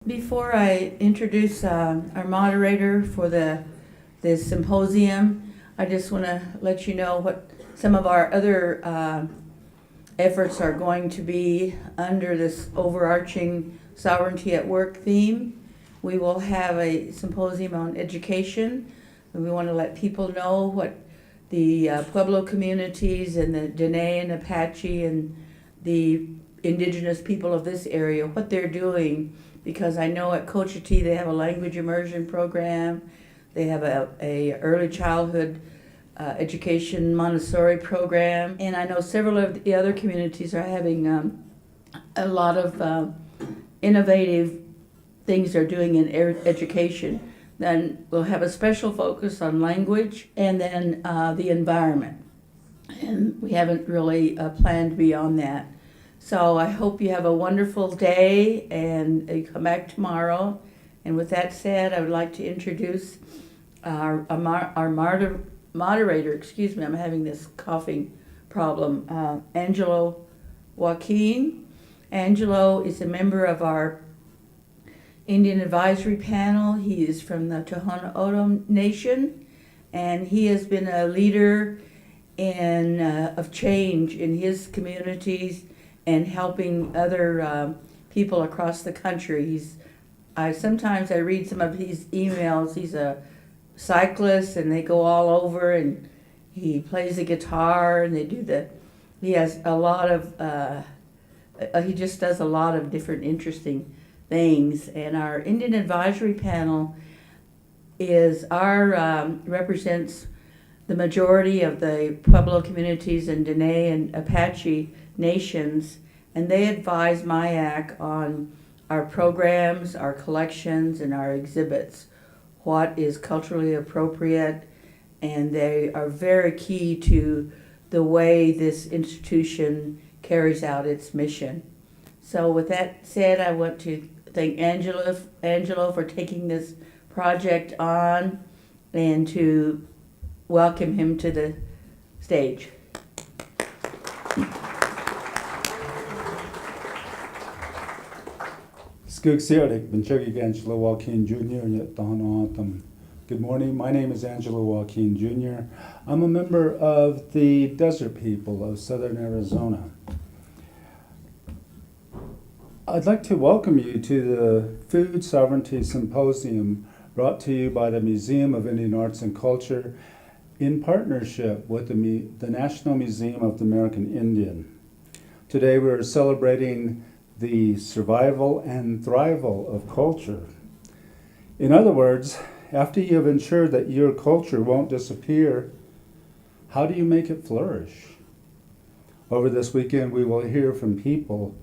Before I introduce our moderator for this symposium, I just want to let you know what some of our other efforts are going to be under this overarching sovereignty at work theme. We will have a symposium on education, and we want to let people know what the Pueblo communities and the Dene and Apache and the indigenous people of this area, what they're doing, because I know at Cochiti they have a language immersion program, they have a early childhood education Montessori program, and I know several of the other communities are having a lot of innovative things they're doing in education. Then we'll have a special focus on language and then the environment. And we haven't really planned beyond that. So I hope you have a wonderful day and you come back tomorrow. And with that said, I would like to introduce our moderator, excuse me, I'm having this coughing problem, Angelo Joaquin. Angelo is a member of our Indian Advisory Panel. He is from the Tohono O'odham Nation, and he has been a leader of change in his communities and helping other people across the country. Sometimes I read some of his emails. He's a cyclist, and they go all over, and he plays the guitar, and he has a lot of, he just does a lot of different interesting things. And our Indian Advisory Panel represents the majority of the Pueblo communities and Dene and Apache nations, and they advise MIAC on our programs, our collections, and our exhibits, what is culturally appropriate, and they are very key to the way this institution carries out its mission. So with that said, I want to thank Angelo for taking this project on and to welcome him to the stage. Angelo Joaquin Jr. Good morning, my name is Angelo Joaquin Jr. I'm a member of the Desert People of Southern Arizona. I'd like to welcome you to the Food Sovereignty Symposium brought to you by the Museum of Indian Arts and Culture in partnership with the National Museum of the American Indian. Today we're celebrating the survival and thrival of culture. In other words, after you have ensured that your culture won't disappear, how do you make it flourish? Over this weekend, we will hear from people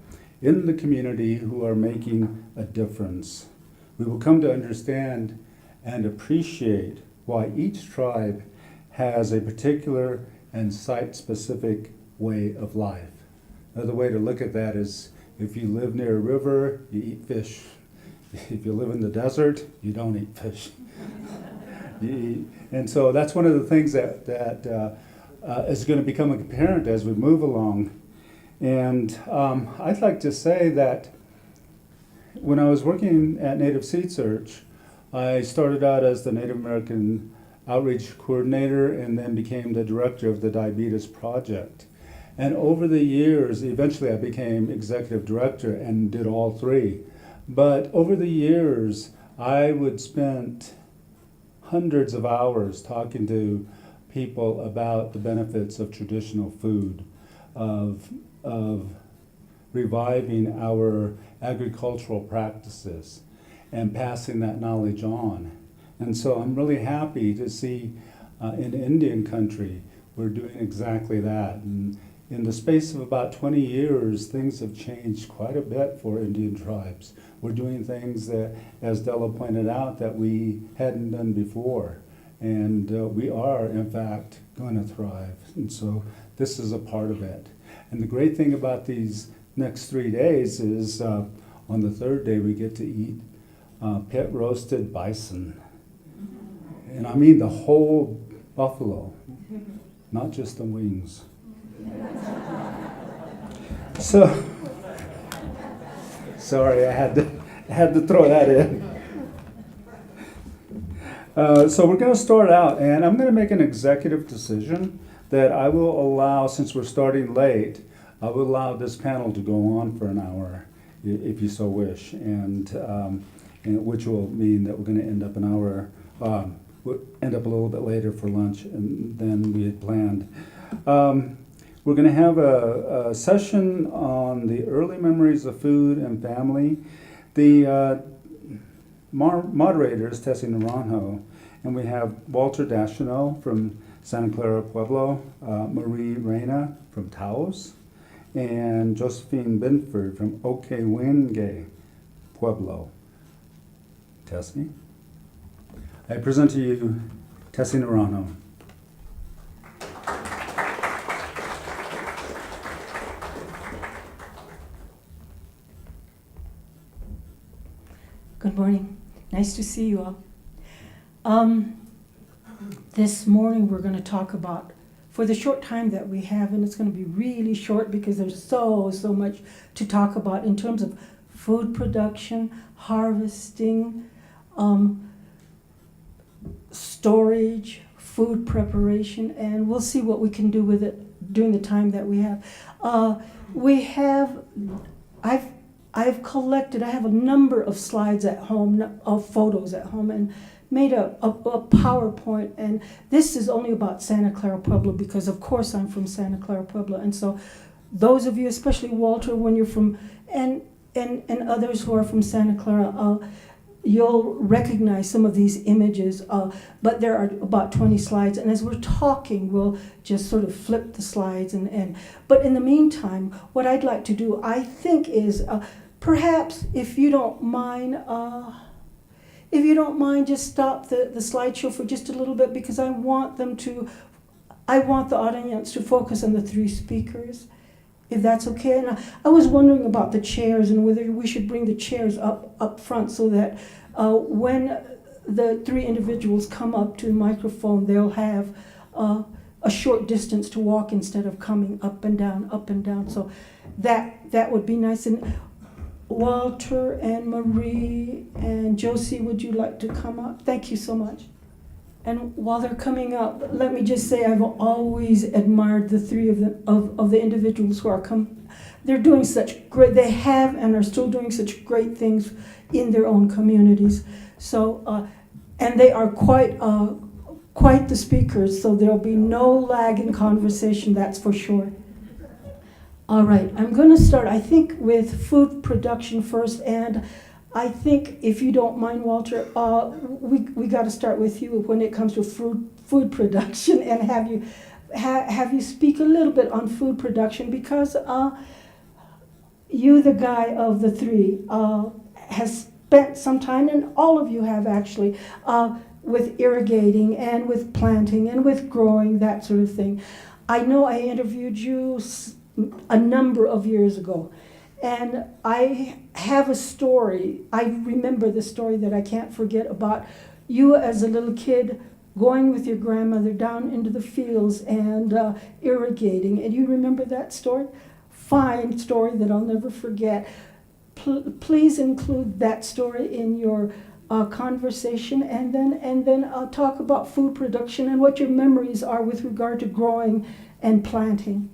in the community who are making a difference. We will come to understand and appreciate why each tribe has a particular and site-specific way of life. Another way to look at that is, if you live near a river, you eat fish. If you live in the desert, you don't eat fish. And so that's one of the things that is going to become apparent as we move along. And I'd like to say that when I was working at Native Seed Search, I started out as the Native American Outreach Coordinator and then became the director of the Diabetes Project. And over the years, eventually I became executive director and did all three. But over the years, I would spend hundreds of hours talking to people about the benefits of traditional food, of reviving our agricultural practices and passing that knowledge on. And so I'm really happy to see in Indian country, we're doing exactly that. And in the space of about 20 years, things have changed quite a bit for Indian tribes. We're doing things that, as Della pointed out, that we hadn't done before. And we are, in fact, going to thrive. And so this is a part of it. And the great thing about these next 3 days is on the third day we get to eat pit roasted bison. And I mean the whole buffalo, not just the wings. So, sorry, I had Had to throw that in. So we're going to start out, and I'm going to make an executive decision that I will allow, since we're starting late, I will allow this panel to go on for an hour, if you so wish, and which will mean that we're going to end up an hour, we'll end up a little bit later for lunch than we had planned. We're going to have a session on the early memories of food and family. The moderator is Tessie Naranjo, and we have Walter Deschanel from Santa Clara Pueblo, Marie Reyna from Taos, and Josephine Binford from Okewenge Pueblo. Tessie? I present to you Tessie Naranjo. Good morning. Nice to see you all. This morning we're going to talk about, for the short time that we have, and it's going to be really short because there's so much to talk about in terms of food production, harvesting, storage, food preparation, and we'll see what we can do with it during the time that we have. I've collected, I have a number of slides at home, of photos at home, and made a PowerPoint, and this is only about Santa Clara Pueblo because of course I'm from Santa Clara Pueblo, and so those of you, especially Walter, when you're from, and others who are from Santa Clara, you'll recognize some of these images, but there are about 20 slides, and as we're talking, we'll just sort of flip the slides, but in the meantime, what I'd like to do, I think, is perhaps, if you don't mind, just stop the slideshow for just a little bit, because I want the audience to focus on the three speakers, if that's okay. And I was wondering about the chairs and whether we should bring the chairs up front so that when the three individuals come up to the microphone, they'll have a short distance to walk instead of coming up and down. So that would be nice. And Walter and Marie and Josie, would you like to come up? Thank you so much. And while they're coming up, let me just say I've always admired the three of the individuals who are they're doing they have and are still doing such great things in their own communities. So, and they are quite the speakers, so there'll be no lag in conversation, that's for sure. All right, I'm going to start, I think, with food production first, and I think, if you don't mind, Walter, we got to start with you when it comes to food production, and have you speak a little bit on food production, because you, the guy of the three, has spent some time, and all of you have actually, with irrigating and with planting and with growing, that sort of thing. I know I interviewed you a number of years ago, and I have a story. I remember the story that I can't forget about you as a little kid going with your grandmother down into the fields and irrigating. And you remember that story? Fine story that I'll never forget. Please include that story in your conversation, and then talk about food production and what your memories are with regard to growing and planting.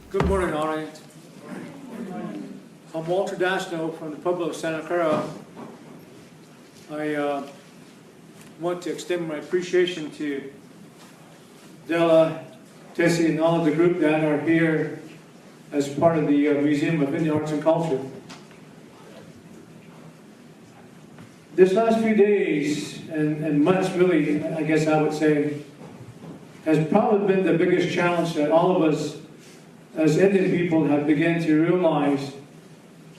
Good morning, audience. I'm Walter Deschanel from the Pueblo of Santa Clara. I want to extend my appreciation to Della, Tessie, and all of the group that are here as part of the Museum of Indian Arts and Culture. This last few days, and months really, I guess I would say, has probably been the biggest challenge that all of us as Indian people have begun to realize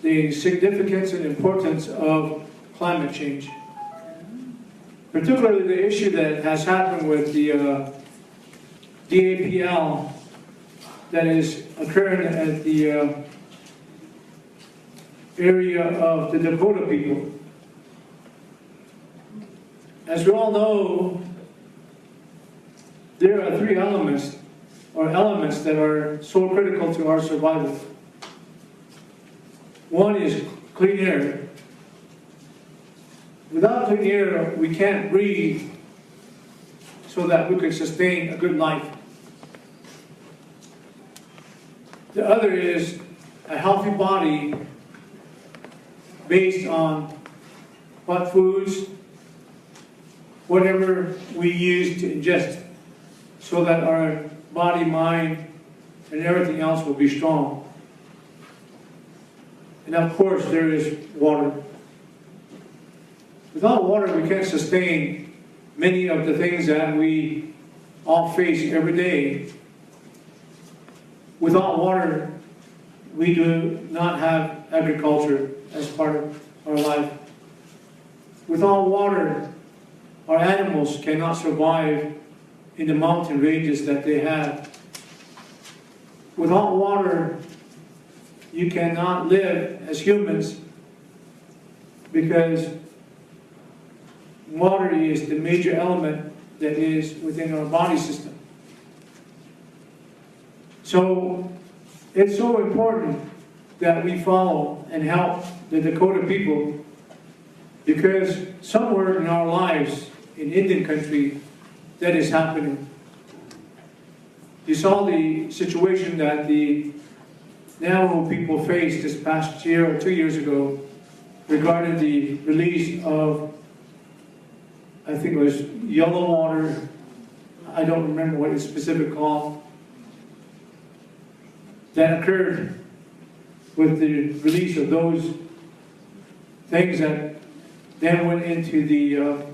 the significance and importance of climate change. Particularly the issue that has happened with the DAPL that is occurring at the area of the Dakota people. As we all know, there are three elements that are so critical to our survival. One is clean air. Without clean air, we can't breathe so that we can sustain a good life. The other is a healthy body based on what foods, whatever we use to ingest, so that our body, mind, and everything else will be strong. And of course, there is water. Without water, we can't sustain many of the things that we all face every day. Without water, we do not have agriculture as part of our life. Without water, our animals cannot survive in the mountain ranges that they have. Without water, you cannot live as humans, because water is the major element that is within our body system. So it's so important that we follow and help the Dakota people, because somewhere in our lives in Indian country that is happening. You saw the situation that the Navajo people faced this past year or 2 years ago regarding the release of, I think it was yellow water, I don't remember what it's specifically called, that occurred with the release of those things that then went into the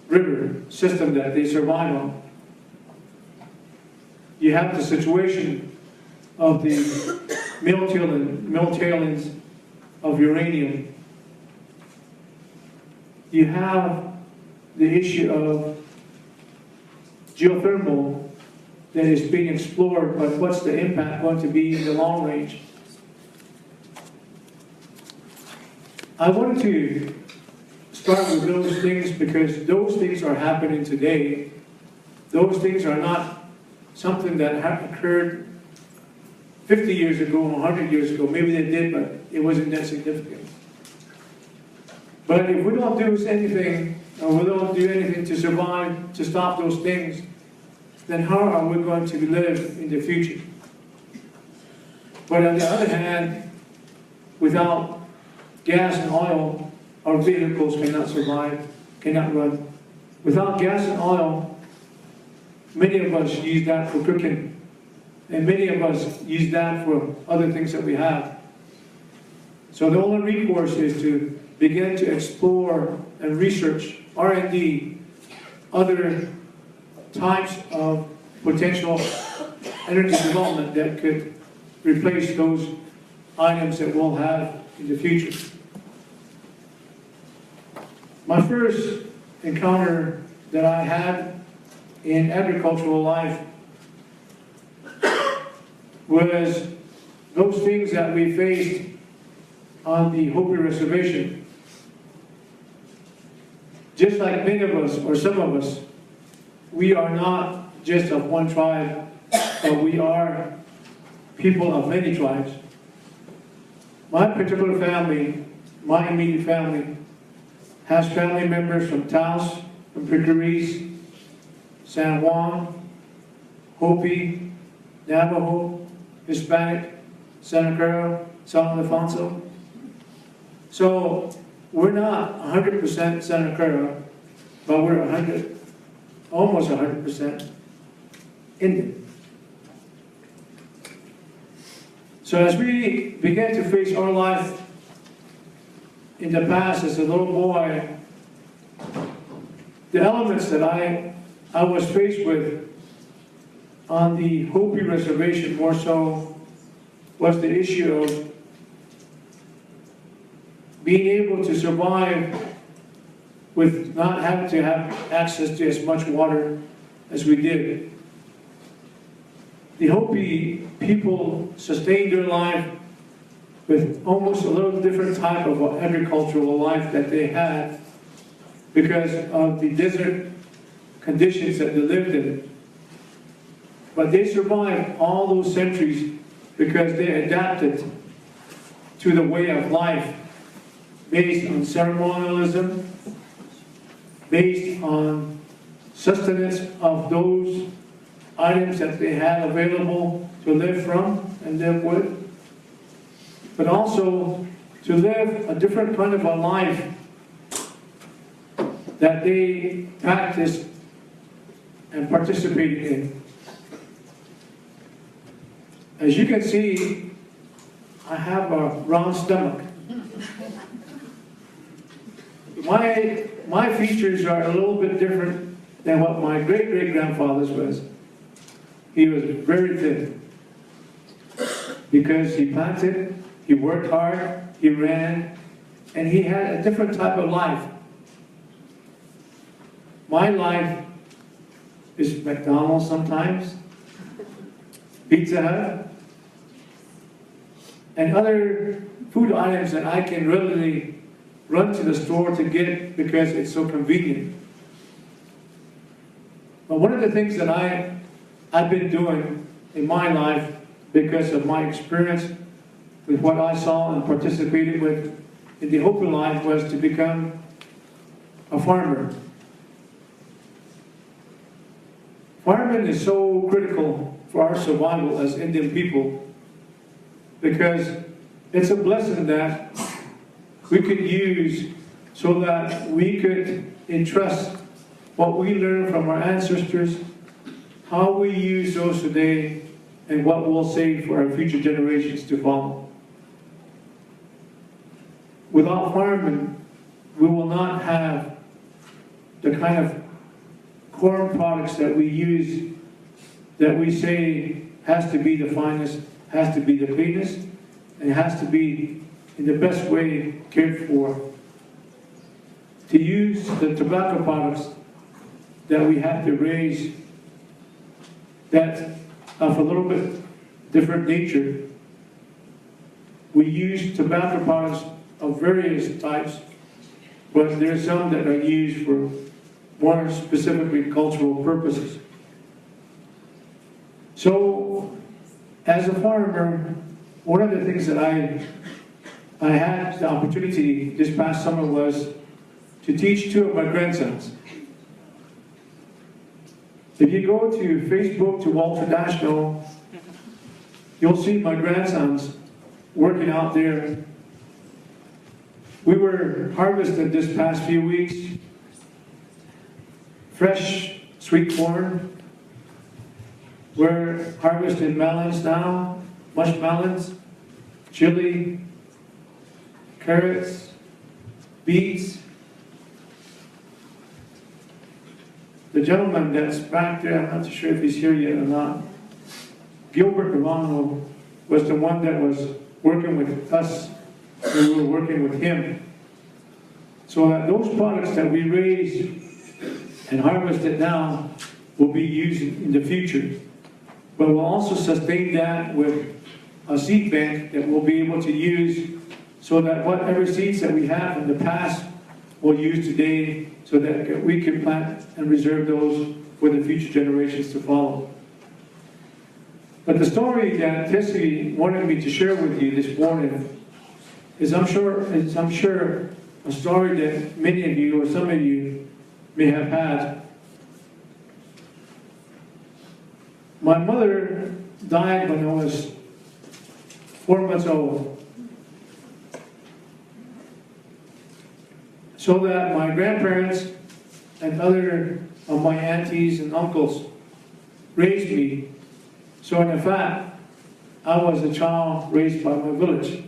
river system that they survived on. You have the situation of the mill tailings of uranium. You have the issue of geothermal that is being explored, but what's the impact going to be in the long range? I wanted to start with those things because those things are happening today. Those things are not something that occurred 50 years ago, 100 years ago. Maybe they did, but it wasn't that significant. But if we don't do anything, or we don't do anything to survive, to stop those things, then how are we going to live in the future? But on the other hand, without gas and oil, our vehicles cannot survive, cannot run. Without gas and oil, many of us use that for cooking, and many of us use that for other things that we have. So the only recourse is to begin to explore and research, R&D, other types of potential energy development that could replace those items that we'll have in the future. My first encounter that I had in agricultural life was those things that we faced on the Hopi Reservation. Just like many of us, or some of us, we are not just of one tribe, but we are people of many tribes. My particular family, my immediate family, has family members from Taos, from Picaris, San Juan, Hopi, Navajo, Hispanic, Santa Clara, San Alfonso. So we're not 100% Santa Clara, but we're almost 100% Indian. So as we began to face our life in the past as a little boy, the elements that I was faced with on the Hopi Reservation more so was the issue of being able to survive with not having to have access to as much water as we did. The Hopi people sustained their life with almost a little different type of agricultural life that they had because of the desert conditions that they lived in. But they survived all those centuries because they adapted to the way of life based on ceremonialism, based on sustenance of those items that they had available to live from and live with, but also to live a different kind of a life that they practiced and participated in. As you can see, I have a round stomach. My features are a little bit different than what my great-great-grandfather's was. He was very thin because he planted, he worked hard, he ran, and he had a different type of life. My life is McDonald's sometimes, Pizza Hut, and other food items that I can readily run to the store to get because it's so convenient. But one of the things that I've been doing in my life because of my experience with what I saw and participated with in the Hopi life was to become a farmer. Farming is so critical for our survival as Indian people because it's a blessing that we could use so that we could entrust what we learned from our ancestors, how we use those today, and what we'll save for our future generations to follow. Without farming, we will not have the kind of corn products that we use, that we say has to be the finest, has to be the cleanest, and has to be in the best way cared for. To use the tobacco products that we have to raise that of a little bit different nature. We use tobacco products of various types, but there are some that are used for more specifically cultural purposes. So, as a farmer, one of the things that I had the opportunity this past summer was to teach two of my grandsons. If you go to Facebook to Walter Deschanel, you'll see my grandsons working out there. We were harvesting this past few weeks fresh sweet corn. We're harvesting melons now, mushmelons, chili, carrots, beets. The gentleman that's back there, I'm not sure if he's here yet or not, Gilbert Romano was the one that was working with us when we were working with him. So that those products that we raise and harvested now will be used in the future. But we'll also sustain that with a seed bank that we'll be able to use so that whatever seeds that we have in the past we'll use today so that we can plant and reserve those for the future generations to follow. But the story that Tessie wanted me to share with you this morning is I'm sure a story that many of you or some of you may have had. My mother died when I was 4 months old. So that my grandparents and other of my aunties and uncles raised me. So in fact, I was a child raised by my village.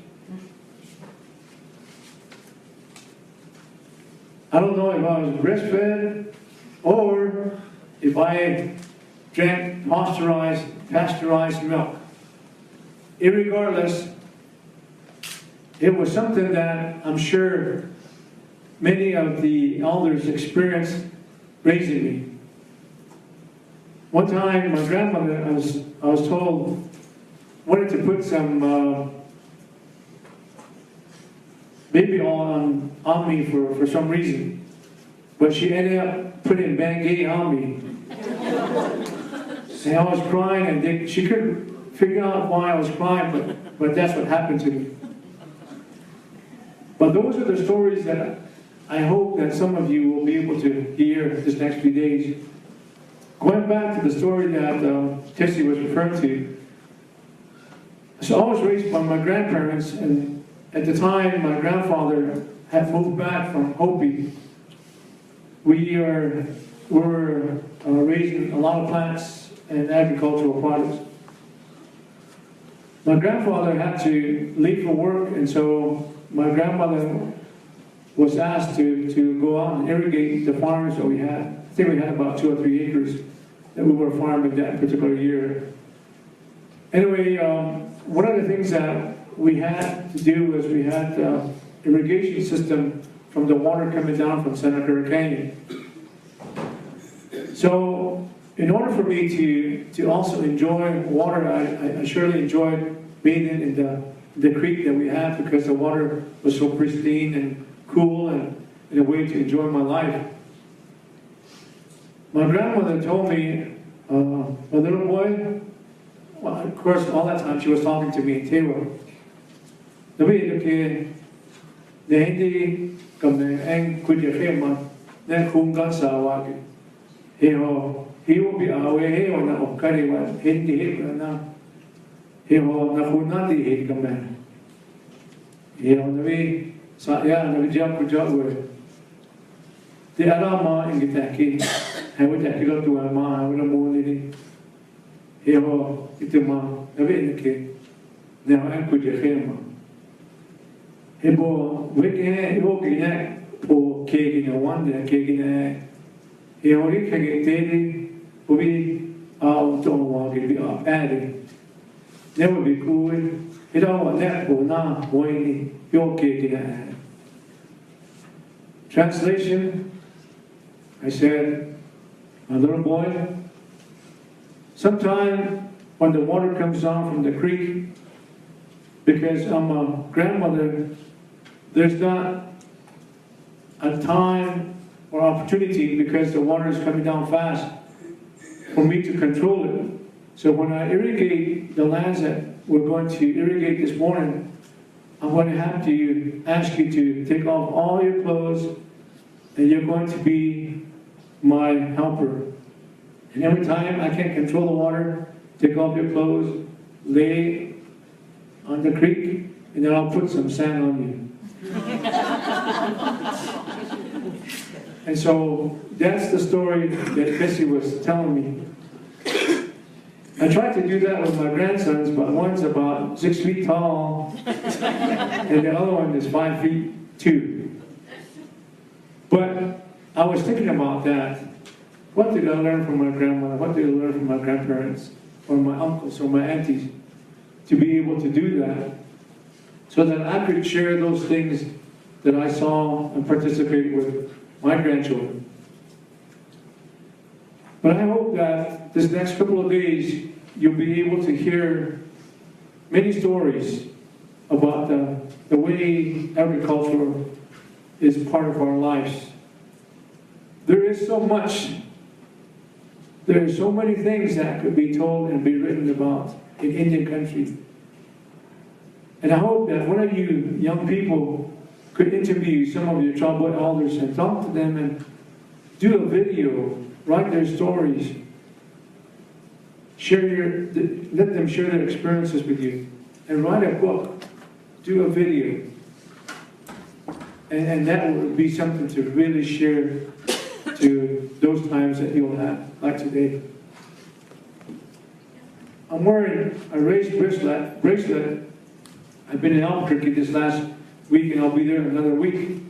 I don't know if I was breastfed or if I drank pasteurized milk. Irregardless, it was something that I'm sure many of the elders experienced raising me. One time, my grandmother, I was told, wanted to put some baby oil on me for some reason, but she ended up putting Bengay on me. And I was crying, and she couldn't figure out why I was crying, but that's what happened to me. But those are the stories that I hope that some of you will be able to hear this next few days. Going back to the story that Tessie was referring to, so I was raised by my grandparents, and at the time my grandfather had moved back from Hopi. We were raising a lot of plants and agricultural products. My grandfather had to leave for work, and so my grandmother was asked to go out and irrigate the farms that we had. I think we had about 2 or 3 acres that we were farming that particular year. Anyway, one of the things that we had to do was we had irrigation system from the water coming down from Santa Clara Canyon. So in order for me to also enjoy water, I surely enjoyed bathing in the creek that we had because the water was so pristine and cool and in a way to enjoy my life. My grandmother told me, a little boy, well, of course, all that time she was talking to me in Tewa. The way the hindi come and could you hear my then kunga sawagi. He will be away here on the Okari was hindi hit now. He will not the hit come. He on the way, Saya and the jump with the Arama in Gitaki. I would have to go to a ma, I would have more lady. He will get the ma, a bit in the cake. Now I could you hear ma. He will wake in, he will get that poor cake in a one day, cake in a. He only can get daily, will be out, don't want to be up adding. That would be cool. He don't want that for now, boy, your cake in a. Translation, I said, my little boy, sometime when the water comes down from the creek, because I'm a grandmother, there's not a time or opportunity because the water is coming down fast for me to control it. So when I irrigate the lands that we're going to irrigate this morning, I'm going to have to ask you to take off all your clothes and you're going to be my helper. And every time I can't control the water, take off your clothes, lay on the creek, and then I'll put some sand on you. And so that's the story that Bessie was telling me. I tried to do that with my grandsons, but one's about 6 feet tall, and the other one is 5 feet 2. But I was thinking about that. What did I learn from my grandmother? What did I learn from my grandparents, or my uncles, or my aunties, to be able to do that, so that I could share those things that I saw and participated with my grandchildren. But I hope that this next couple of days, you'll be able to hear many stories about the way agriculture is part of our lives. There is so much, there are so many things that could be told and be written about in Indian country. And I hope that one of you young people could interview some of your tribal elders and talk to them and do a video, write their stories, let them share their experiences with you, and write a book, do a video. And that would be something to really share to those times that you'll have, like today. I'm wearing a raised bracelet. I've been in Albuquerque this last week, and I'll be there another week.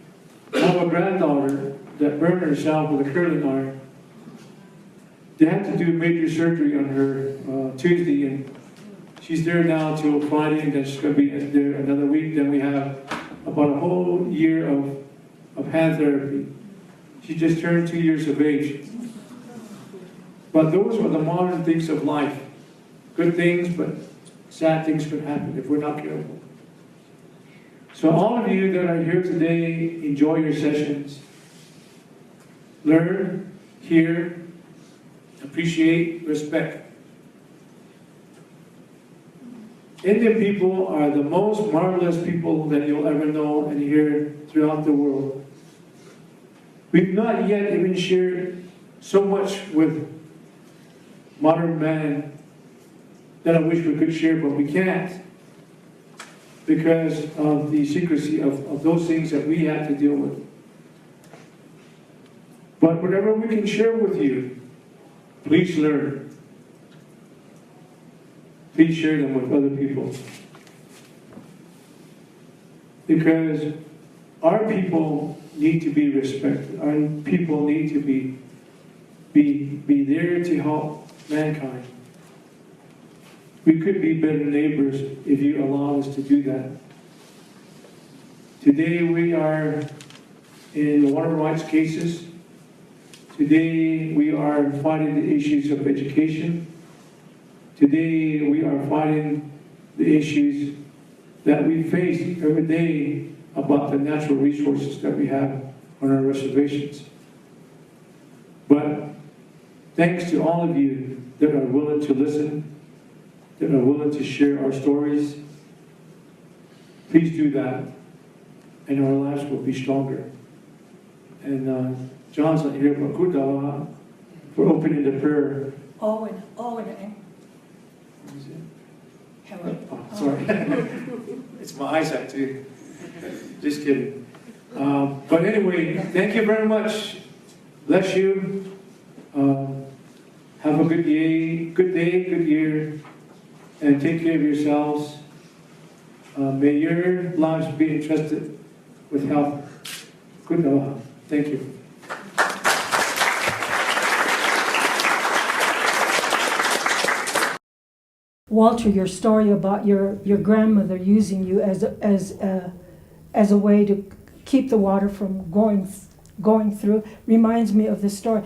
I have a granddaughter that burned herself with a curling iron. They had to do major surgery on her Tuesday, and she's there now till Friday, and then she's going to be there another week. Then we have about a whole year of hand therapy. She just turned 2 years of age. But those are the modern things of life. Good things, but sad things could happen if we're not careful. So all of you that are here today, enjoy your sessions. Learn, hear, appreciate, respect. Indian people are the most marvelous people that you'll ever know and hear throughout the world. We've not yet even shared so much with modern man that I wish we could share, but we can't because of the secrecy of those things that we have to deal with. But whatever we can share with you, please learn. Please share them with other people. Because our people need to be respected. Our people need to be there to help mankind. We could be better neighbors if you allow us to do that. Today we are in water rights cases. Today we are fighting the issues of education. Today we are fighting the issues that we face every day about the natural resources that we have on our reservations. But thanks to all of you that are willing to listen, that are willing to share our stories, please do that, and our lives will be stronger. And John's not here, but Kudawa for opening the prayer. Owen. Hello. Oh, sorry. It's my eyesight too. Just kidding. But anyway, thank you very much. Bless you. Have a good day, good year, and take care of yourselves. May your lives be entrusted with health. Good Noah. Thank you. Walter, your story about your grandmother using you as a way to keep the water from going through reminds me of this story.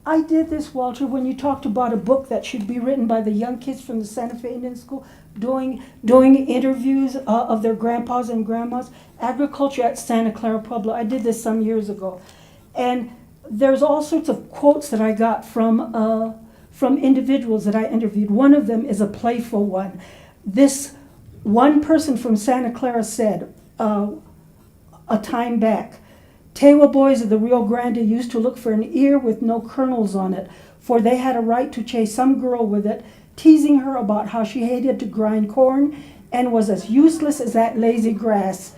I did this, Walter, when you talked about a book that should be written by the young kids from the Santa Fe Indian School, doing interviews of their grandpas and grandmas, agriculture at Santa Clara Pueblo. I did this some years ago, and there's all sorts of quotes that I got from individuals that I interviewed. One of them is a playful one. This one person from Santa Clara said a time back, Tewa boys of the Rio Grande used to look for an ear with no kernels on it, for they had a right to chase some girl with it, teasing her about how she hated to grind corn and was as useless as that lazy grass.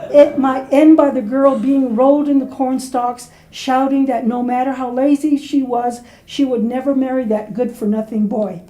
It might end by the girl being rolled in the corn stalks, shouting that no matter how lazy she was, she would never marry that good-for-nothing boy.